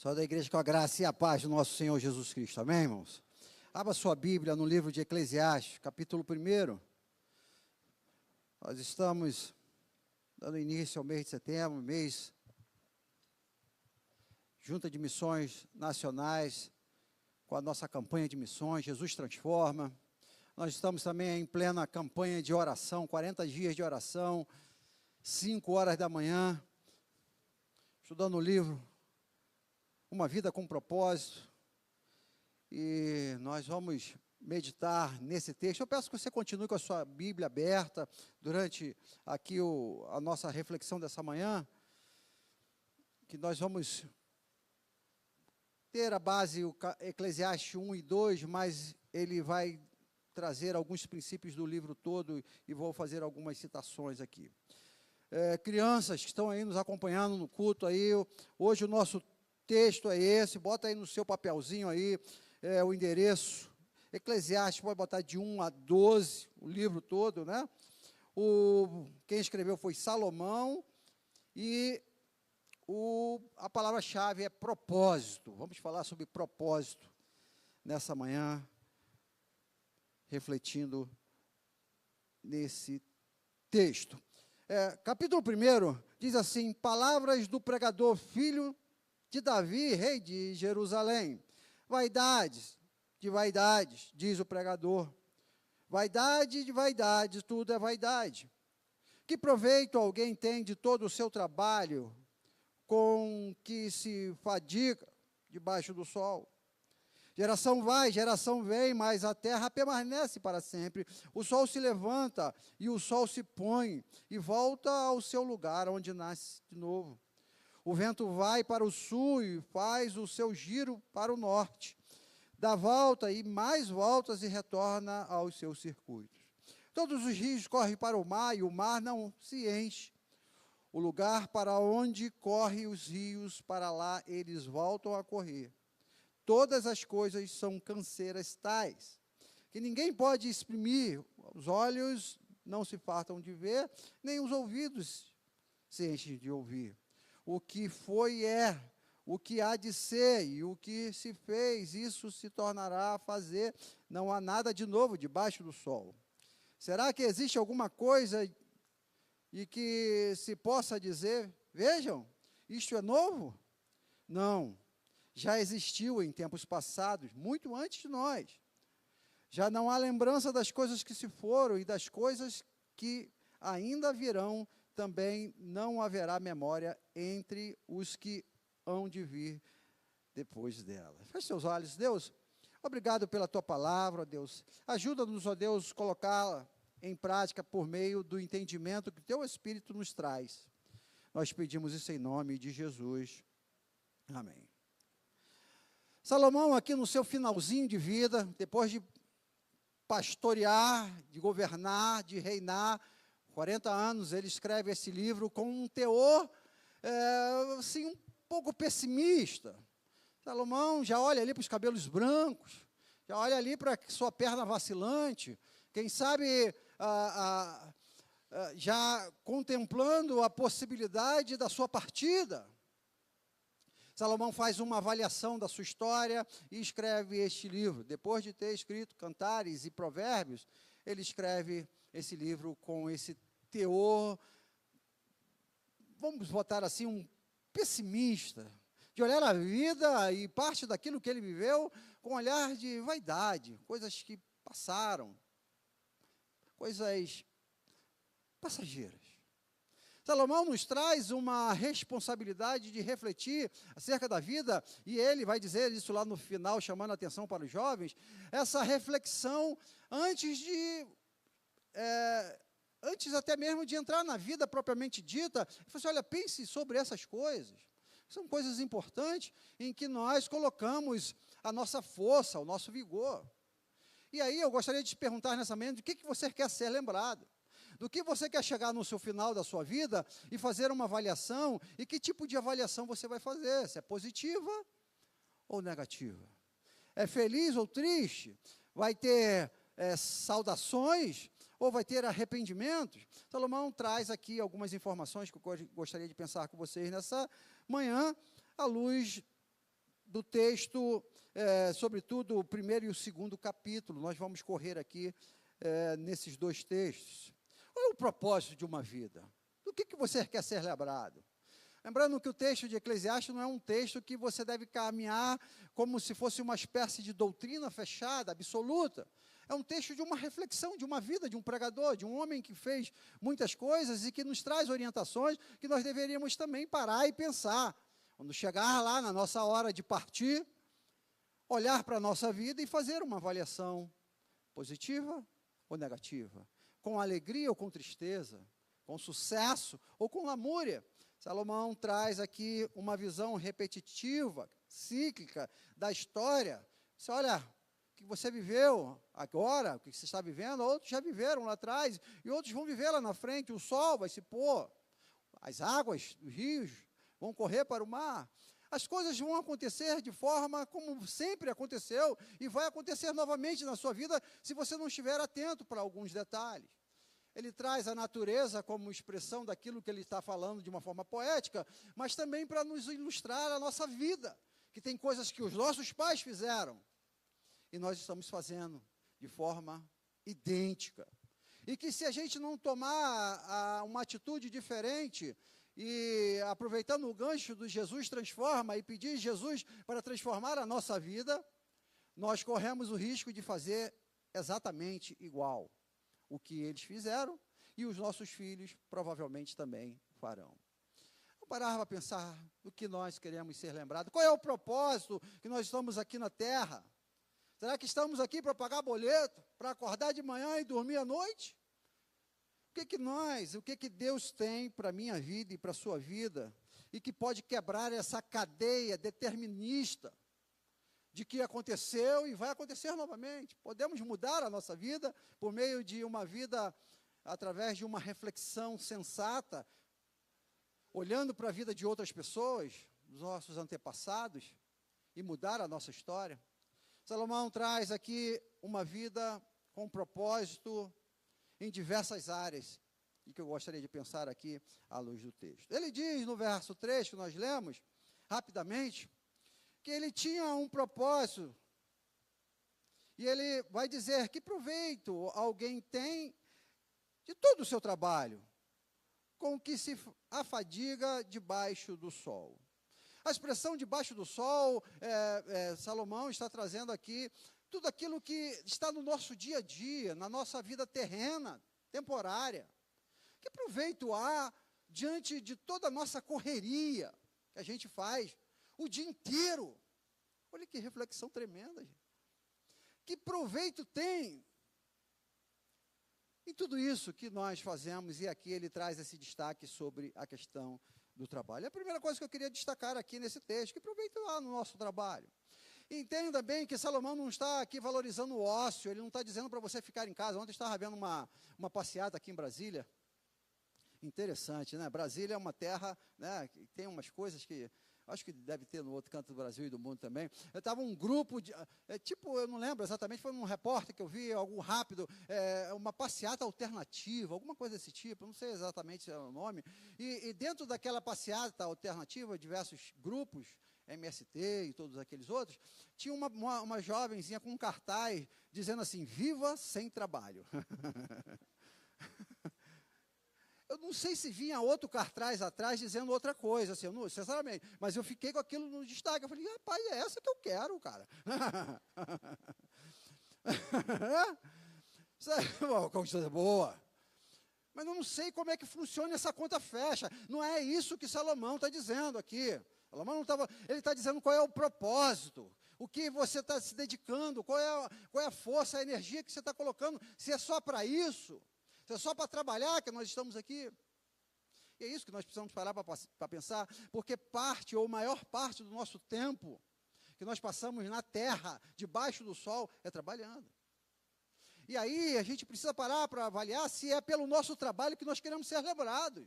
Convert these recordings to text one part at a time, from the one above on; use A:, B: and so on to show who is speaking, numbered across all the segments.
A: Só da igreja com a graça e a paz do nosso Senhor Jesus Cristo. Amém, irmãos? Abra sua Bíblia no livro de Eclesiastes, capítulo 1. Nós estamos dando início ao mês de setembro, mês Junta de Missões Nacionais, com a nossa campanha de missões, Jesus Transforma. Nós estamos também em plena campanha de oração, 40 dias de oração, 5 horas da manhã, estudando o livro Uma Vida com Propósito, e nós vamos meditar nesse texto. Eu peço que você continue com a sua Bíblia aberta durante aqui a nossa reflexão dessa manhã, que nós vamos ter a base, o Eclesiastes 1 e 2, mas ele vai trazer alguns princípios do livro todo e vou fazer algumas citações aqui. Crianças que estão aí nos acompanhando no culto aí, hoje o nosso texto é esse, bota aí no seu papelzinho aí, o endereço, Eclesiastes, pode botar de 1 a 12, o livro todo, né? Quem escreveu foi Salomão, e a palavra-chave é propósito. Vamos falar sobre propósito nessa manhã, refletindo nesse texto. Capítulo 1 diz assim: palavras do pregador, filho de Davi, rei de Jerusalém. Vaidades de vaidades, diz o pregador. Vaidade de vaidades, tudo é vaidade. Que proveito alguém tem de todo o seu trabalho com que se fadiga debaixo do sol? Geração vai, geração vem, mas a terra permanece para sempre. O sol se levanta e o sol se põe e volta ao seu lugar, onde nasce de novo. O vento vai para o sul e faz o seu giro para o norte. Dá volta e mais voltas e retorna aos seus circuitos. Todos os rios correm para o mar e o mar não se enche. O lugar para onde correm os rios, para lá eles voltam a correr. Todas as coisas são canseiras tais, que ninguém pode exprimir. Os olhos não se fartam de ver, nem os ouvidos se enchem de ouvir. O que foi é, o que há de ser, e o que se fez, isso se tornará a fazer. Não há nada de novo debaixo do sol. Será que existe alguma coisa e que se possa dizer, vejam, isto é novo? Não, já existiu em tempos passados, muito antes de nós. Já não há lembrança das coisas que se foram e das coisas que ainda virão, também não haverá memória entre os que hão de vir depois dela. Feche seus olhos. Deus, obrigado pela tua palavra, Deus. Ajuda-nos, ó Deus, colocá-la em prática por meio do entendimento que teu Espírito nos traz. Nós pedimos isso em nome de Jesus. Amém. Salomão, aqui no seu finalzinho de vida, depois de pastorear, de governar, de reinar, 40 anos, ele escreve esse livro com um teor, assim, um pouco pessimista. Salomão já olha ali para os cabelos brancos, já olha ali para sua perna vacilante, quem sabe já contemplando a possibilidade da sua partida. Salomão faz uma avaliação da sua história e escreve este livro. Depois de ter escrito Cantares e Provérbios, ele escreve esse livro com esse teor, vamos botar assim, um pessimista, de olhar a vida e parte daquilo que ele viveu com um olhar de vaidade, coisas que passaram, coisas passageiras. Salomão nos traz uma responsabilidade de refletir acerca da vida, e ele vai dizer isso lá no final, chamando a atenção para os jovens, essa reflexão antes até mesmo de entrar na vida propriamente dita. Ele falou assim, olha, pense sobre essas coisas. São coisas importantes em que nós colocamos a nossa força, o nosso vigor. E aí eu gostaria de te perguntar nessa manhã, de que você quer ser lembrado? Do que você quer chegar no seu final da sua vida e fazer uma avaliação, e que tipo de avaliação você vai fazer? Se é positiva ou negativa? É feliz ou triste? Vai ter saudações ou vai ter arrependimentos? Salomão traz aqui algumas informações que eu gostaria de pensar com vocês nessa manhã, à luz do texto, sobretudo o primeiro e o segundo capítulo. Nós vamos correr aqui nesses dois textos. Qual é o propósito de uma vida? Do que você quer ser lembrado? Lembrando que o texto de Eclesiastes não é um texto que você deve caminhar como se fosse uma espécie de doutrina fechada, absoluta. É um texto de uma reflexão, de uma vida, de um pregador, de um homem que fez muitas coisas e que nos traz orientações que nós deveríamos também parar e pensar. Quando chegar lá na nossa hora de partir, olhar para a nossa vida e fazer uma avaliação positiva ou negativa, com alegria ou com tristeza, com sucesso ou com lamúria. Salomão traz aqui uma visão repetitiva, cíclica da história. Você olha, o que você viveu agora, o que você está vivendo, outros já viveram lá atrás, e outros vão viver lá na frente, o sol vai se pôr, as águas dos rios vão correr para o mar. As coisas vão acontecer de forma como sempre aconteceu, e vai acontecer novamente na sua vida, se você não estiver atento para alguns detalhes. Ele traz a natureza como expressão daquilo que ele está falando de uma forma poética, mas também para nos ilustrar a nossa vida, que tem coisas que os nossos pais fizeram, e nós estamos fazendo de forma idêntica. E que se a gente não tomar uma atitude diferente, e aproveitando o gancho do Jesus transforma, e pedir Jesus para transformar a nossa vida, nós corremos o risco de fazer exatamente igual o que eles fizeram, e os nossos filhos provavelmente também farão. Vamos parar para pensar no que nós queremos ser lembrados. Qual é o propósito que nós estamos aqui na Terra? Será que estamos aqui para pagar boleto, para acordar de manhã e dormir à noite? O que Deus tem para a minha vida e para a sua vida, e que pode quebrar essa cadeia determinista, de que aconteceu e vai acontecer novamente? Podemos mudar a nossa vida por meio de uma vida, através de uma reflexão sensata, olhando para a vida de outras pessoas, dos nossos antepassados, e mudar a nossa história. Salomão traz aqui uma vida com propósito em diversas áreas, e que eu gostaria de pensar aqui à luz do texto. Ele diz no verso 3, que nós lemos, rapidamente, que ele tinha um propósito, e ele vai dizer: que proveito alguém tem de todo o seu trabalho, com que se afadiga debaixo do sol. A expressão debaixo do sol, Salomão está trazendo aqui tudo aquilo que está no nosso dia a dia, na nossa vida terrena, temporária. Que proveito há diante de toda a nossa correria que a gente faz o dia inteiro? Olha que reflexão tremenda, gente. Que proveito tem em tudo isso que nós fazemos? E aqui ele traz esse destaque sobre a questão do trabalho. É a primeira coisa que eu queria destacar aqui nesse texto: que proveito há no nosso trabalho? Entenda bem que Salomão não está aqui valorizando o ócio, ele não está dizendo para você ficar em casa. Ontem eu estava vendo uma passeata aqui em Brasília. Interessante, né? Brasília é uma terra, né, que tem umas coisas que acho que deve ter no outro canto do Brasil e do mundo também. Eu estava um grupo de, eu não lembro exatamente, foi um repórter que eu vi, algo rápido, uma passeata alternativa, alguma coisa desse tipo, eu não sei exatamente o nome. E dentro daquela passeata alternativa, diversos grupos, MST e todos aqueles outros, tinha uma jovenzinha com um cartaz dizendo assim: viva sem trabalho. Eu não sei se vinha outro cartaz atrás dizendo outra coisa, assim, não, sinceramente, mas eu fiquei com aquilo no destaque. Eu falei: rapaz, é essa que eu quero, cara. Isso é uma coisa boa. Mas eu não sei como é que funciona essa conta fecha. Não é isso que Salomão está dizendo aqui. Salomão não estava, ele está dizendo qual é o propósito, o que você está se dedicando, qual é a força, a energia que você está colocando, se é só para isso. Se é só para trabalhar que nós estamos aqui. E é isso que nós precisamos parar para pensar, porque parte ou maior parte do nosso tempo que nós passamos na terra, debaixo do sol, é trabalhando. E aí a gente precisa parar para avaliar se é pelo nosso trabalho que nós queremos ser lembrados.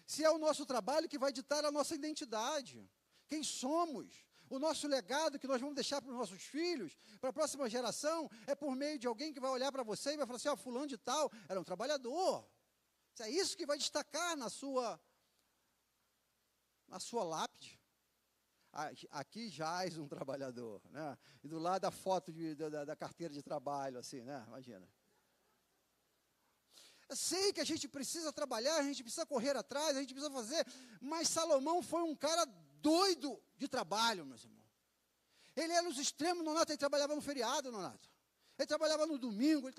A: Se é o nosso trabalho que vai ditar a nossa identidade, quem somos. O nosso legado que nós vamos deixar para os nossos filhos, para a próxima geração, é por meio de alguém que vai olhar para você e vai falar assim: ó, fulano de tal era um trabalhador. É isso que vai destacar na sua lápide. Aqui jaz um trabalhador, né? E do lado a foto da carteira de trabalho, assim, né? Imagina. Eu sei que a gente precisa trabalhar, a gente precisa correr atrás, a gente precisa fazer, mas Salomão foi um cara doido de trabalho, meus irmãos. Ele era nos extremos, Nonato, ele trabalhava no feriado, Nonato. Ele trabalhava no domingo, ele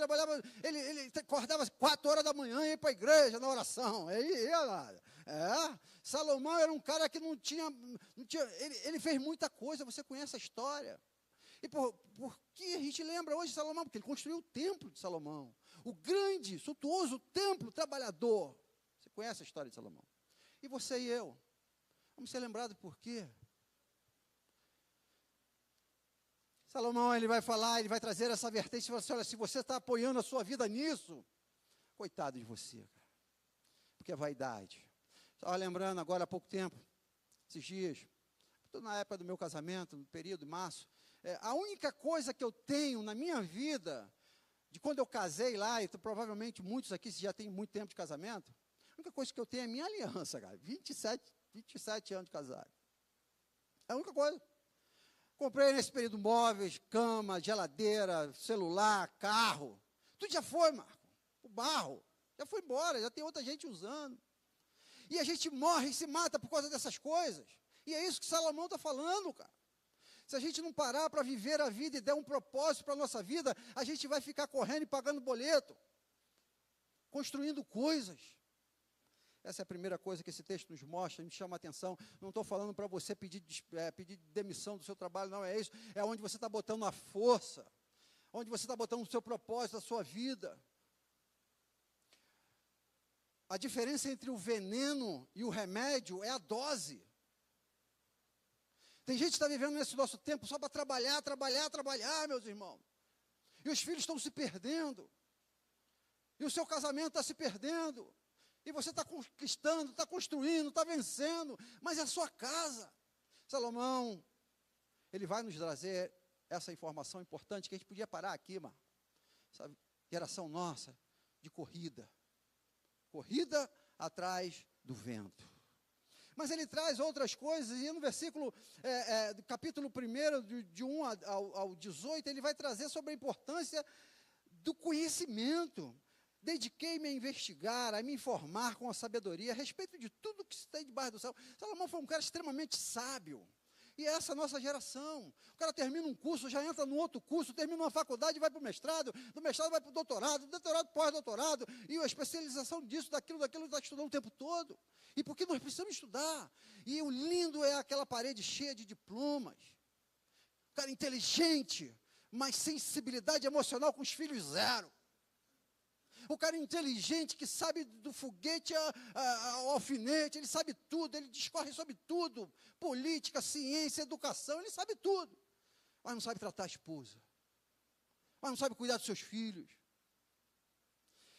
A: acordava às 4 horas da manhã e ia para a igreja, na oração. Ele ia nada. Salomão era um cara que não tinha ele fez muita coisa, você conhece a história. E por que a gente lembra hoje de Salomão? Porque ele construiu o templo de Salomão. O grande, suntuoso templo trabalhador. Você conhece a história de Salomão. E você e eu, vamos ser lembrados por quê? Salomão, ele vai falar, ele vai trazer essa vertente e falar assim, olha, se você está apoiando a sua vida nisso, coitado de você, cara. Porque é vaidade. Estava lembrando agora há pouco tempo, esses dias, na época do meu casamento, no período de março, a única coisa que eu tenho na minha vida, de quando eu casei lá, e provavelmente muitos aqui já têm muito tempo de casamento, a única coisa que eu tenho é a minha aliança, cara, 27 anos de casado. É a única coisa. Comprei nesse período móveis, cama, geladeira, celular, carro. Tudo já foi, Marco. O barro já foi embora, já tem outra gente usando. E a gente morre e se mata por causa dessas coisas. E é isso que Salomão está falando, cara. Se a gente não parar para viver a vida e der um propósito para a nossa vida, a gente vai ficar correndo e pagando boleto, construindo coisas. Essa é a primeira coisa que esse texto nos mostra, me chama a atenção. Não estou falando para você pedir demissão do seu trabalho, não é isso. É onde você está botando a força, onde você está botando o seu propósito, a sua vida. A diferença entre o veneno e o remédio é a dose. Tem gente que está vivendo nesse nosso tempo só para trabalhar, meus irmãos. E os filhos estão se perdendo. E o seu casamento está se perdendo. E você está conquistando, está construindo, está vencendo, mas é a sua casa. Salomão, ele vai nos trazer essa informação importante, que a gente podia parar aqui, mano. Essa geração nossa de corrida. Corrida atrás do vento. Mas ele traz outras coisas, e no versículo, do capítulo 1, de 1 ao 18, ele vai trazer sobre a importância do conhecimento. Dediquei-me a investigar, a me informar com a sabedoria a respeito de tudo que está debaixo do céu. Salomão foi um cara extremamente sábio. E é essa nossa geração. O cara termina um curso, já entra no outro curso, termina uma faculdade, vai para o mestrado, do mestrado vai para o doutorado, do doutorado pós-doutorado, e a especialização disso, daquilo, está estudando o tempo todo. E porque nós precisamos estudar. E o lindo é aquela parede cheia de diplomas. O cara inteligente, mas sensibilidade emocional com os filhos zero. O cara inteligente que sabe do foguete ao alfinete, ele sabe tudo, ele discorre sobre tudo. Política, ciência, educação, ele sabe tudo. Mas não sabe tratar a esposa. Mas não sabe cuidar dos seus filhos.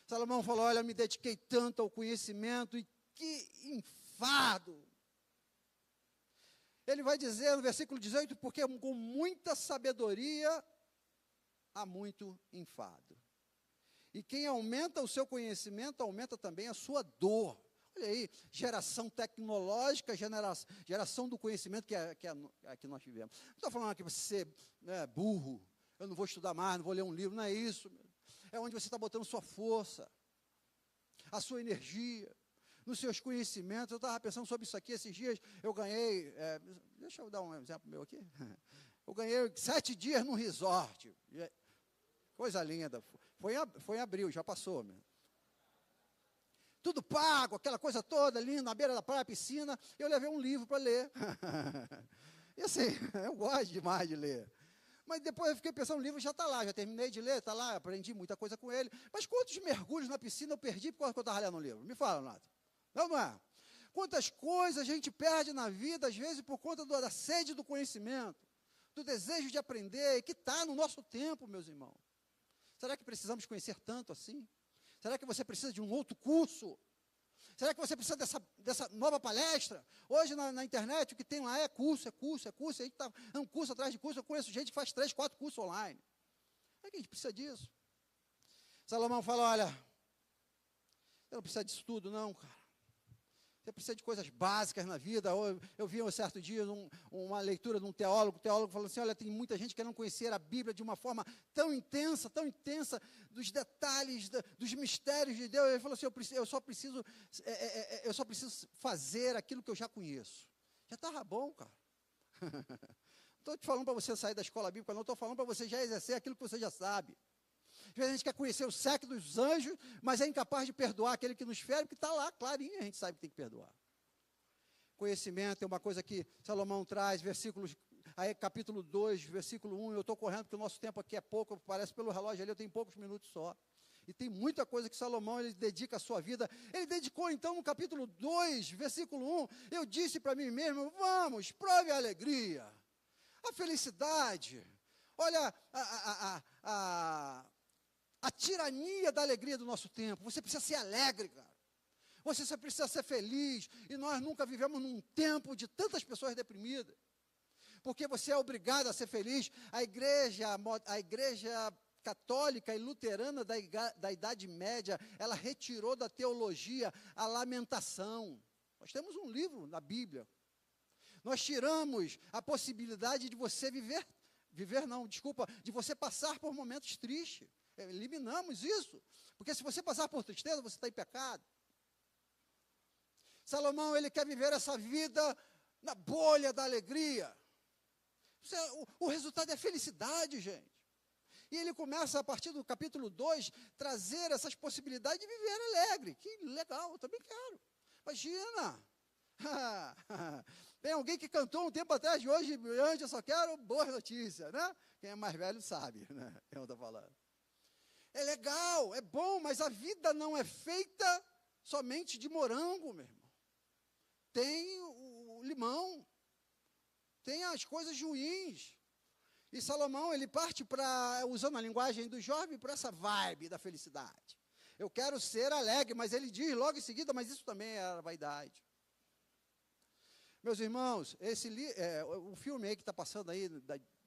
A: Salomão falou, olha, me dediquei tanto ao conhecimento e que enfado. Ele vai dizer no versículo 18, porque com muita sabedoria há muito enfado. E quem aumenta o seu conhecimento, aumenta também a sua dor. Olha aí, geração tecnológica, geração do conhecimento que é que nós vivemos. Não estou falando aqui para você ser burro, eu não vou estudar mais, não vou ler um livro, não é isso. É onde você está botando sua força, a sua energia, nos seus conhecimentos. Eu estava pensando sobre isso aqui esses dias, eu ganhei, deixa eu dar um exemplo meu aqui. Eu ganhei 7 dias num resort. Coisa linda. Foi em abril, já passou. Meu. Tudo pago, aquela coisa toda linda, na beira da praia, piscina. Eu levei um livro para ler. E assim, eu gosto demais de ler. Mas depois eu fiquei pensando, o livro já está lá, já terminei de ler, está lá, aprendi muita coisa com ele. Mas quantos mergulhos na piscina eu perdi por causa que eu estava lendo o livro? Me fala, Nato. Não é? Quantas coisas a gente perde na vida, às vezes, por conta da sede do conhecimento, do desejo de aprender, que está no nosso tempo, meus irmãos. Será que precisamos conhecer tanto assim? Será que você precisa de um outro curso? Será que você precisa dessa nova palestra? Hoje na internet o que tem lá é curso. A gente está um curso atrás de curso. Eu conheço gente que faz 3, 4 cursos online. Será que a gente precisa disso? Salomão fala, olha, eu não preciso disso tudo não, cara. Você precisa de coisas básicas na vida. Eu vi um certo dia uma leitura de um teólogo, falando assim, olha, tem muita gente que não conhecer a Bíblia de uma forma tão intensa, dos detalhes, dos mistérios de Deus. Ele falou assim, eu só preciso fazer aquilo que eu já conheço. Já estava bom, cara. Não estou te falando para você sair da escola bíblica, não, estou falando para você já exercer aquilo que você já sabe. Às vezes a gente quer conhecer o séquito dos anjos, mas é incapaz de perdoar aquele que nos fere, porque está lá, clarinho, a gente sabe que tem que perdoar. Conhecimento é uma coisa que Salomão traz, aí capítulo 2, versículo 1, eu estou correndo porque o nosso tempo aqui é pouco, parece pelo relógio ali, eu tenho poucos minutos só. E tem muita coisa que Salomão, ele dedica a sua vida. Ele dedicou, então, no capítulo 2, versículo 1, eu disse para mim mesmo, vamos, prove a alegria, a felicidade. Olha, a tirania da alegria do nosso tempo. Você precisa ser alegre, cara. Você precisa ser feliz. E nós nunca vivemos num tempo de tantas pessoas deprimidas. Porque você é obrigado a ser feliz. A igreja católica e luterana da Idade Média, ela retirou da teologia a lamentação. Nós temos um livro na Bíblia. Nós tiramos a possibilidade de você de você passar por momentos tristes. Eliminamos isso, porque se você passar por tristeza, você está em pecado. Salomão, ele quer viver essa vida na bolha da alegria. O resultado é felicidade, gente. E ele começa, a partir do capítulo 2, trazer essas possibilidades de viver alegre. Que legal, eu também quero. Imagina! Tem alguém que cantou um tempo atrás de hoje, eu só quero boas notícias, né? Quem é mais velho sabe, né? Quem eu estou falando. É legal, é bom, mas a vida não é feita somente de morango, meu irmão. Tem o limão, tem as coisas ruins. E Salomão, ele parte usando a linguagem do jovem, para essa vibe da felicidade. Eu quero ser alegre, mas ele diz logo em seguida, mas isso também era vaidade. Meus irmãos, o filme aí que está passando aí,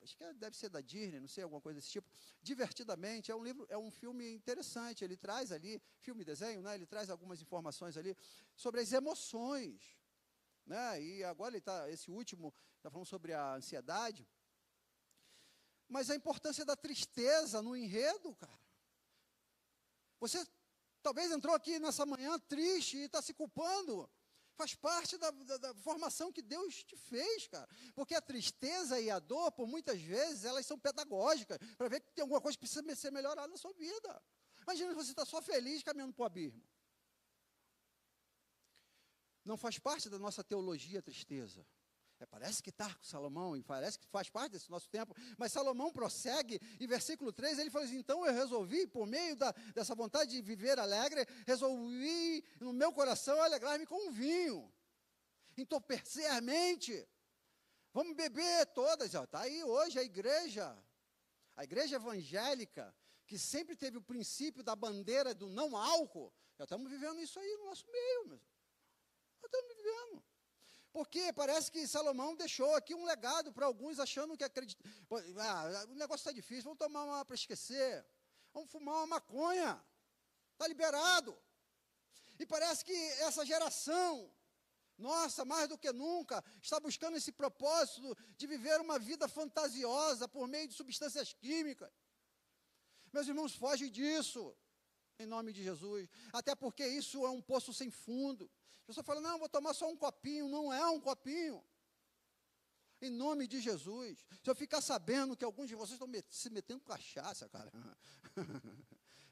A: acho que deve ser da Disney, não sei, alguma coisa desse tipo, Divertidamente, é um filme interessante, ele traz ali, filme e desenho, né, ele traz algumas informações ali sobre as emoções, né, e agora esse último está falando sobre a ansiedade, mas a importância da tristeza no enredo, cara. Você talvez entrou aqui nessa manhã triste e está se culpando. Faz parte da formação que Deus te fez, cara. Porque a tristeza e a dor, por muitas vezes, elas são pedagógicas, para ver que tem alguma coisa que precisa ser melhorada na sua vida. Imagina você estar só feliz caminhando para o abismo. Não faz parte da nossa teologia a tristeza. Parece que está com Salomão, e parece que faz parte desse nosso tempo, mas Salomão prossegue, em versículo 3, ele fala assim, então eu resolvi, por meio dessa vontade de viver alegre, resolvi no meu coração alegrar-me com um vinho, entorpecer a mente, vamos beber todas, está aí hoje a igreja evangélica, que sempre teve o princípio da bandeira do não álcool, já estamos vivendo isso aí no nosso meio, já estamos vivendo. Porque parece que Salomão deixou aqui um legado para alguns, achando que o negócio está difícil, vamos tomar uma para esquecer, vamos fumar uma maconha, está liberado. E parece que essa geração, nossa, mais do que nunca, está buscando esse propósito de viver uma vida fantasiosa por meio de substâncias químicas. Meus irmãos, foge disso, em nome de Jesus, até porque isso é um poço sem fundo. A pessoa fala, não, vou tomar só um copinho. Não é um copinho. Em nome de Jesus. Se eu ficar sabendo que alguns de vocês estão se metendo com cachaça, cara,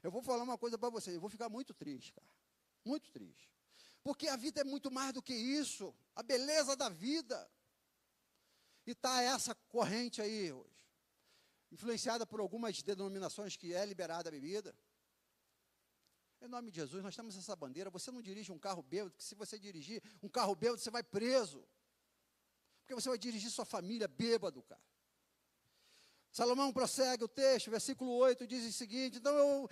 A: eu vou falar uma coisa para vocês, eu vou ficar muito triste, cara. Muito triste. Porque a vida é muito mais do que isso. A beleza da vida. E está essa corrente aí hoje, influenciada por algumas denominações que é liberada a bebida. Em nome de Jesus, nós temos essa bandeira. Você não dirige um carro bêbado, porque se você dirigir um carro bêbado, você vai preso. Porque você vai dirigir sua família bêbado, cara. Salomão prossegue o texto, versículo 8, diz o seguinte, então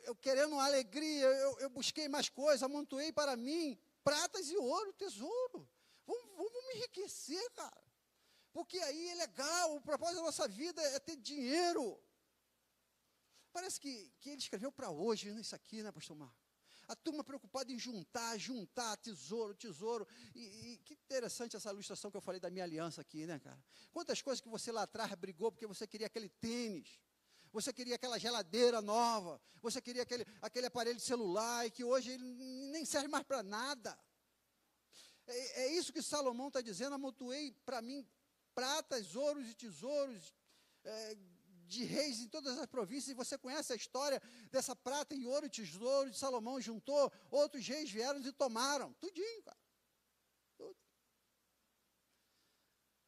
A: eu querendo alegria, eu busquei mais coisas, amontoei para mim pratas e ouro, tesouro. Vamos me enriquecer, cara. Porque aí é legal, o propósito da nossa vida é ter dinheiro. Parece que ele escreveu para hoje, isso aqui, né, pastor Marcos? A turma preocupada em juntar tesouro. E que interessante essa ilustração que eu falei da minha aliança aqui, né, cara? Quantas coisas que você lá atrás brigou porque você queria aquele tênis, você queria aquela geladeira nova, você queria aquele aparelho de celular, e que hoje ele nem serve mais para nada. É isso que Salomão está dizendo: amontoei para mim pratas, ouros e tesouros, de reis em todas as províncias. E você conhece a história dessa prata e ouro e tesouro de Salomão. Juntou, outros reis vieram e tomaram, tudinho, cara. Tudo.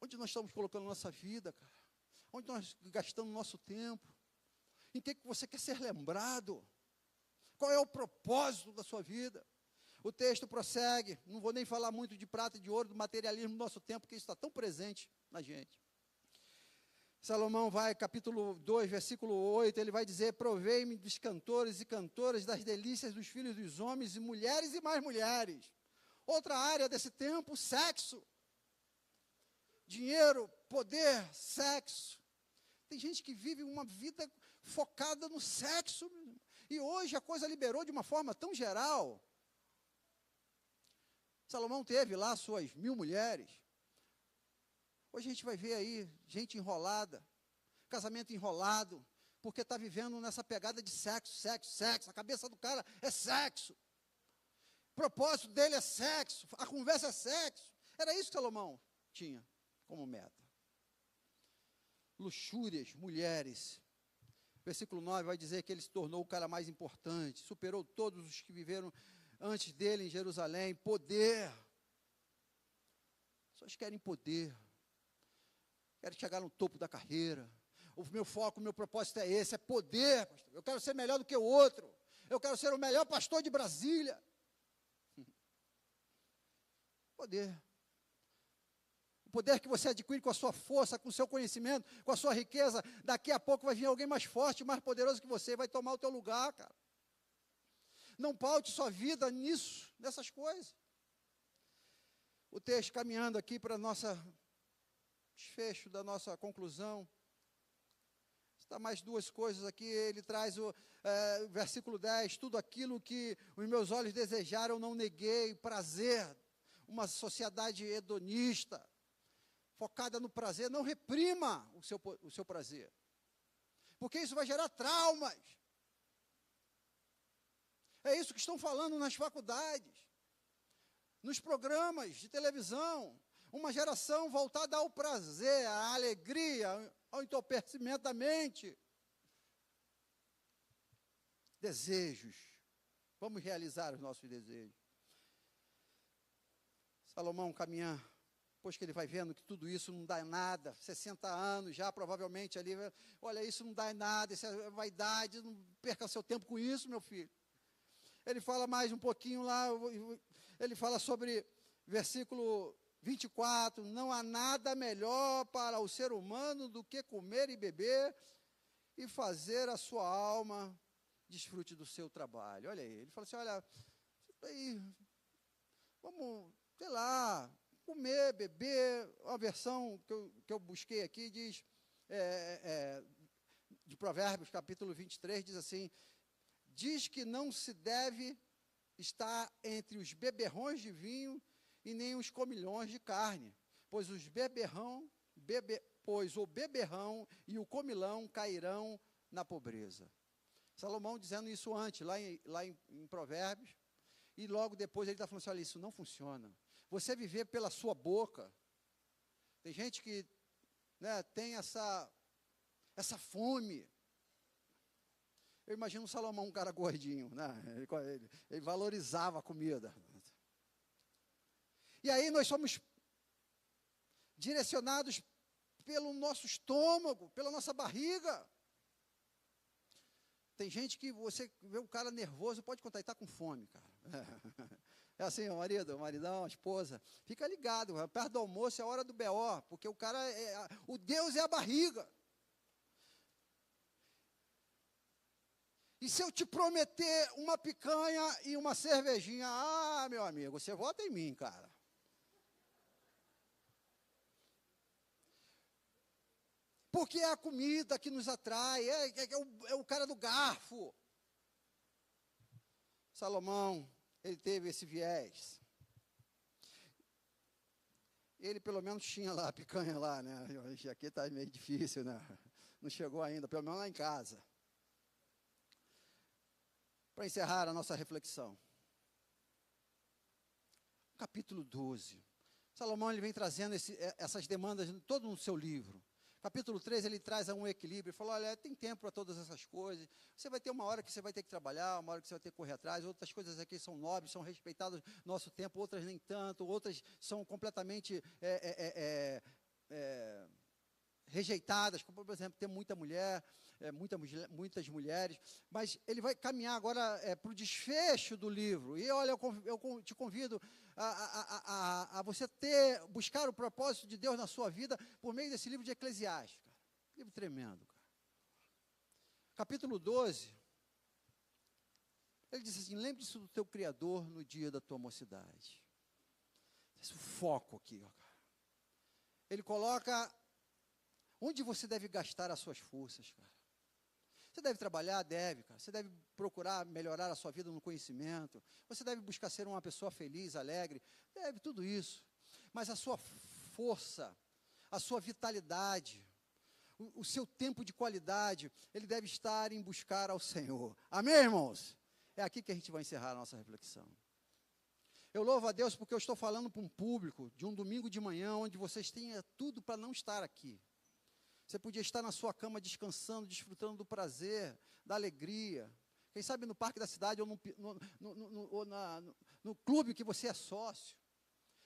A: Onde nós estamos colocando nossa vida, cara? Onde nós gastamos nosso tempo? Em que você quer ser lembrado? Qual é o propósito da sua vida? O texto prossegue. Não vou nem falar muito de prata e de ouro, do materialismo do nosso tempo, porque isso está tão presente na gente. Salomão vai, capítulo 2, versículo 8, ele vai dizer: provei-me dos cantores e cantoras, das delícias dos filhos dos homens, e mulheres e mais mulheres. Outra área desse tempo: sexo. Dinheiro, poder, sexo. Tem gente que vive uma vida focada no sexo, e hoje a coisa liberou de uma forma tão geral. Salomão teve lá suas 1000 mulheres. Hoje a gente vai ver aí gente enrolada, casamento enrolado, porque está vivendo nessa pegada de sexo. A cabeça do cara é sexo. O propósito dele é sexo, a conversa é sexo. Era isso que Salomão tinha como meta. Luxúrias, mulheres. Versículo 9 vai dizer que ele se tornou o cara mais importante, superou todos os que viveram antes dele em Jerusalém. Poder. As pessoas querem poder. Querem chegar no topo da carreira. O meu foco, o meu propósito é esse, é poder, pastor. Eu quero ser melhor do que o outro. Eu quero ser o melhor pastor de Brasília. Poder. O poder que você adquire com a sua força, com o seu conhecimento, com a sua riqueza. Daqui a pouco vai vir alguém mais forte, mais poderoso que você, vai tomar o teu lugar, cara. Não paute sua vida nisso, nessas coisas. O texto caminhando aqui para nossa desfecho da nossa conclusão. Está mais duas coisas aqui. Ele traz o versículo 10: tudo aquilo que os meus olhos desejaram, não neguei. Prazer. Uma sociedade hedonista, focada no prazer. Não reprima o seu prazer, porque isso vai gerar traumas. É isso que estão falando nas faculdades, nos programas de televisão. Uma geração voltada ao prazer, à alegria, ao entorpecimento da mente. Desejos. Vamos realizar os nossos desejos. Salomão caminha, depois que ele vai vendo que tudo isso não dá nada, 60 anos já, provavelmente ali, olha, isso não dá nada, isso é vaidade, não perca seu tempo com isso, meu filho. Ele fala mais um pouquinho lá, ele fala sobre versículo 24, não há nada melhor para o ser humano do que comer e beber e fazer a sua alma desfrute do seu trabalho. Olha aí, ele fala assim, olha, aí, vamos, sei lá, comer, beber. Uma versão que eu busquei aqui diz, de Provérbios, capítulo 23, diz assim: diz que não se deve estar entre os beberrões de vinho e nem os comilhões de carne, pois o beberrão e o comilão cairão na pobreza. Salomão dizendo isso antes, lá em Provérbios, e logo depois ele está falando assim, olha, isso não funciona. Você viver pela sua boca, tem gente que, né, tem essa fome. Eu imagino o Salomão, um cara gordinho, né? Ele valorizava a comida. E aí nós somos direcionados pelo nosso estômago, pela nossa barriga. Tem gente que você vê um cara nervoso, pode contar, ele está com fome, cara. É assim, o marido, o maridão, a esposa, fica ligado, perto do almoço é a hora do BO, porque o cara, o Deus é a barriga. E se eu te prometer uma picanha e uma cervejinha, meu amigo, você vota em mim, cara. Porque é a comida que nos atrai, é o cara do garfo. Salomão, ele teve esse viés. Ele pelo menos tinha lá a picanha lá, né? Aqui está meio difícil, né? Não chegou ainda, pelo menos lá em casa. Para encerrar a nossa reflexão. Capítulo 12. Salomão ele vem trazendo essas demandas todo no seu livro. Capítulo 13, ele traz um equilíbrio. Ele falou, olha, tem tempo para todas essas coisas. Você vai ter uma hora que você vai ter que trabalhar, uma hora que você vai ter que correr atrás. Outras coisas aqui são nobres, são respeitadas no nosso tempo, outras nem tanto. Outras são completamente rejeitadas, como, por exemplo, ter muita mulher, muitas mulheres. Mas ele vai caminhar agora para o desfecho do livro. E, olha, eu te convido a você buscar o propósito de Deus na sua vida por meio desse livro de Eclesiastes, cara. Livro tremendo, cara. Capítulo 12, ele diz assim, lembre-se do teu Criador no dia da tua mocidade. Esse é o foco aqui, ó, cara. Ele coloca onde você deve gastar as suas forças, cara. Você deve trabalhar? Deve, cara. Você deve procurar melhorar a sua vida no conhecimento. Você deve buscar ser uma pessoa feliz, alegre. Deve tudo isso. Mas a sua força, a sua vitalidade, o seu tempo de qualidade, ele deve estar em buscar ao Senhor. Amém, irmãos? É aqui que a gente vai encerrar a nossa reflexão. Eu louvo a Deus porque eu estou falando para um público de um domingo de manhã, onde vocês têm tudo para não estar aqui. Você podia estar na sua cama descansando, desfrutando do prazer, da alegria. Quem sabe no parque da cidade ou no clube que você é sócio.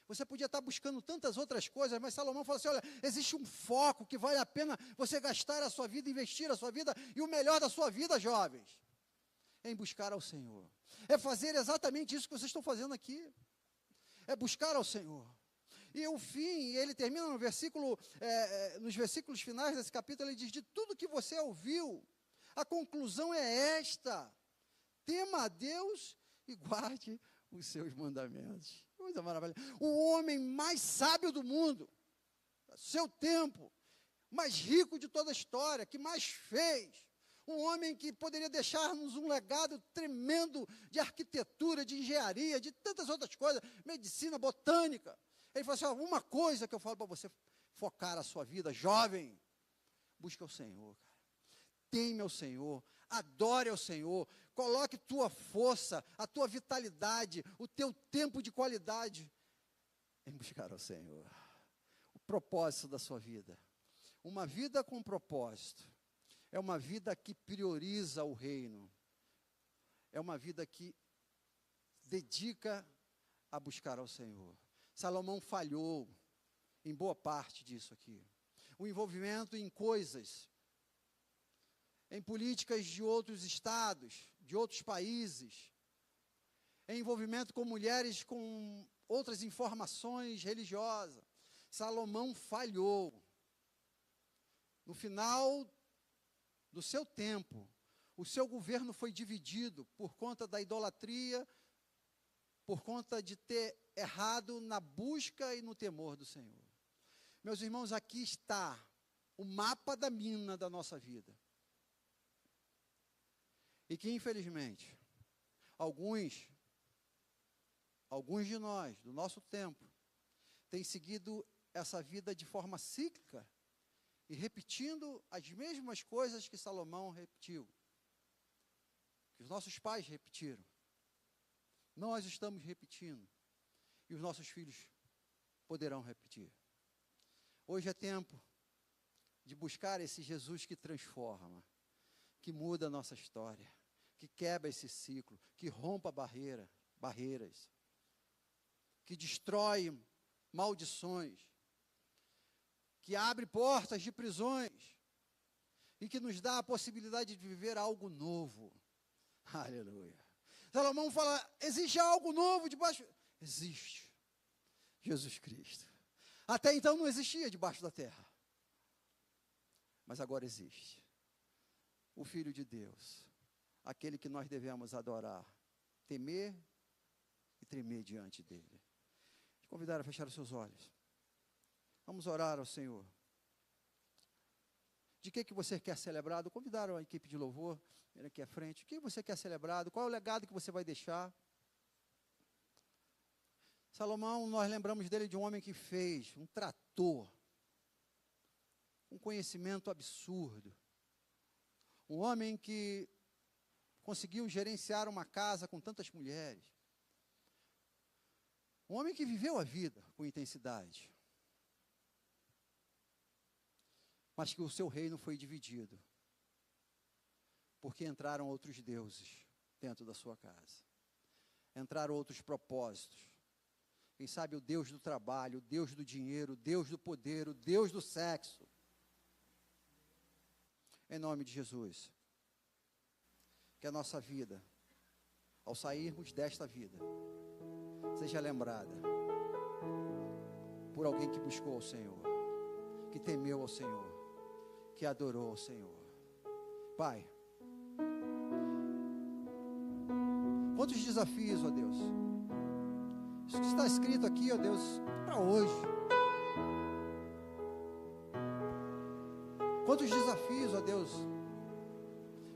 A: Você podia estar buscando tantas outras coisas, mas Salomão falou assim, olha, existe um foco que vale a pena você gastar a sua vida, investir a sua vida, e o melhor da sua vida, jovens, é em buscar ao Senhor. É fazer exatamente isso que vocês estão fazendo aqui. É buscar ao Senhor. E o fim, ele termina no nos versículos finais desse capítulo, ele diz, de tudo que você ouviu, a conclusão é esta, tema a Deus e guarde os seus mandamentos. Coisa maravilhosa. O homem mais sábio do mundo, seu tempo, mais rico de toda a história, que mais fez, um homem que poderia deixar-nos um legado tremendo de arquitetura, de engenharia, de tantas outras coisas, medicina, botânica. Ele falou assim, ó, uma coisa que eu falo para você focar a sua vida, jovem, busque o Senhor, cara. Teme ao Senhor, adore ao Senhor, coloque tua força, a tua vitalidade, o teu tempo de qualidade em buscar ao Senhor. O propósito da sua vida. Uma vida com propósito é uma vida que prioriza o reino. É uma vida que dedica a buscar ao Senhor. Salomão falhou em boa parte disso aqui. O envolvimento em coisas, em políticas de outros estados, de outros países, em envolvimento com mulheres com outras informações religiosas. Salomão falhou. No final do seu tempo, o seu governo foi dividido por conta da idolatria, por conta de ter errado na busca e no temor do Senhor. Meus irmãos, aqui está o mapa da mina da nossa vida. E que, infelizmente, alguns de nós, do nosso tempo, têm seguido essa vida de forma cíclica e repetindo as mesmas coisas que Salomão repetiu, que os nossos pais repetiram. Nós estamos repetindo e os nossos filhos poderão repetir. Hoje é tempo de buscar esse Jesus que transforma, que muda a nossa história, que quebra esse ciclo, que rompa barreiras, que destrói maldições, que abre portas de prisões e que nos dá a possibilidade de viver algo novo. Aleluia. Salomão fala, existe algo novo debaixo? Existe. Jesus Cristo. Até então não existia debaixo da terra. Mas agora existe. O Filho de Deus. Aquele que nós devemos adorar, temer e tremer diante dele. Te convidar a fechar os seus olhos. Vamos orar ao Senhor. De que você quer ser lembrado? Convidaram a equipe de louvor, ele aqui à frente. O que você quer ser lembrado? Qual é o legado que você vai deixar? Salomão, nós lembramos dele de um homem que fez um trator, um conhecimento absurdo. Um homem que conseguiu gerenciar uma casa com tantas mulheres. Um homem que viveu a vida com intensidade. Mas que o seu reino foi dividido. Porque entraram outros deuses dentro da sua casa. Entraram outros propósitos. Quem sabe o Deus do trabalho, o Deus do dinheiro, o Deus do poder, o Deus do sexo. Em nome de Jesus. Que a nossa vida, ao sairmos desta vida, seja lembrada por alguém que buscou ao Senhor, que temeu ao Senhor, que adorou ao Senhor. Pai, quantos desafios, ó Deus, isso que está escrito aqui, ó Deus, para hoje. Quantos desafios, ó Deus,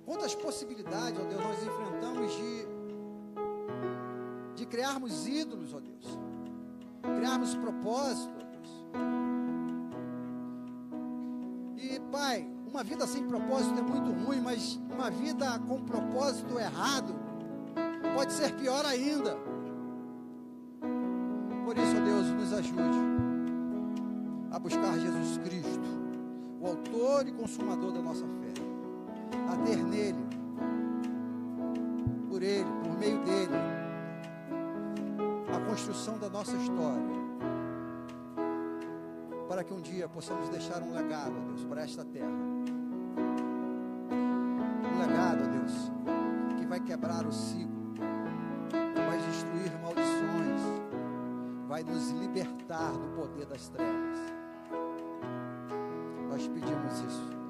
A: quantas possibilidades, ó Deus, nós enfrentamos de criarmos ídolos, ó Deus, criarmos propósito, ó Deus. E, Pai, uma vida sem propósito é muito ruim, mas uma vida com propósito errado pode ser pior ainda. Por isso, ó Deus, nos ajude a buscar Jesus Cristo, o autor e consumador da nossa fé, a ter nele, por ele, por meio dele, a construção da nossa história, para que um dia possamos deixar um legado, ó Deus, para esta terra, um legado, ó Deus, que vai quebrar o ciclo, vai destruir maldições, vai nos libertar do poder das trevas. Nós pedimos isso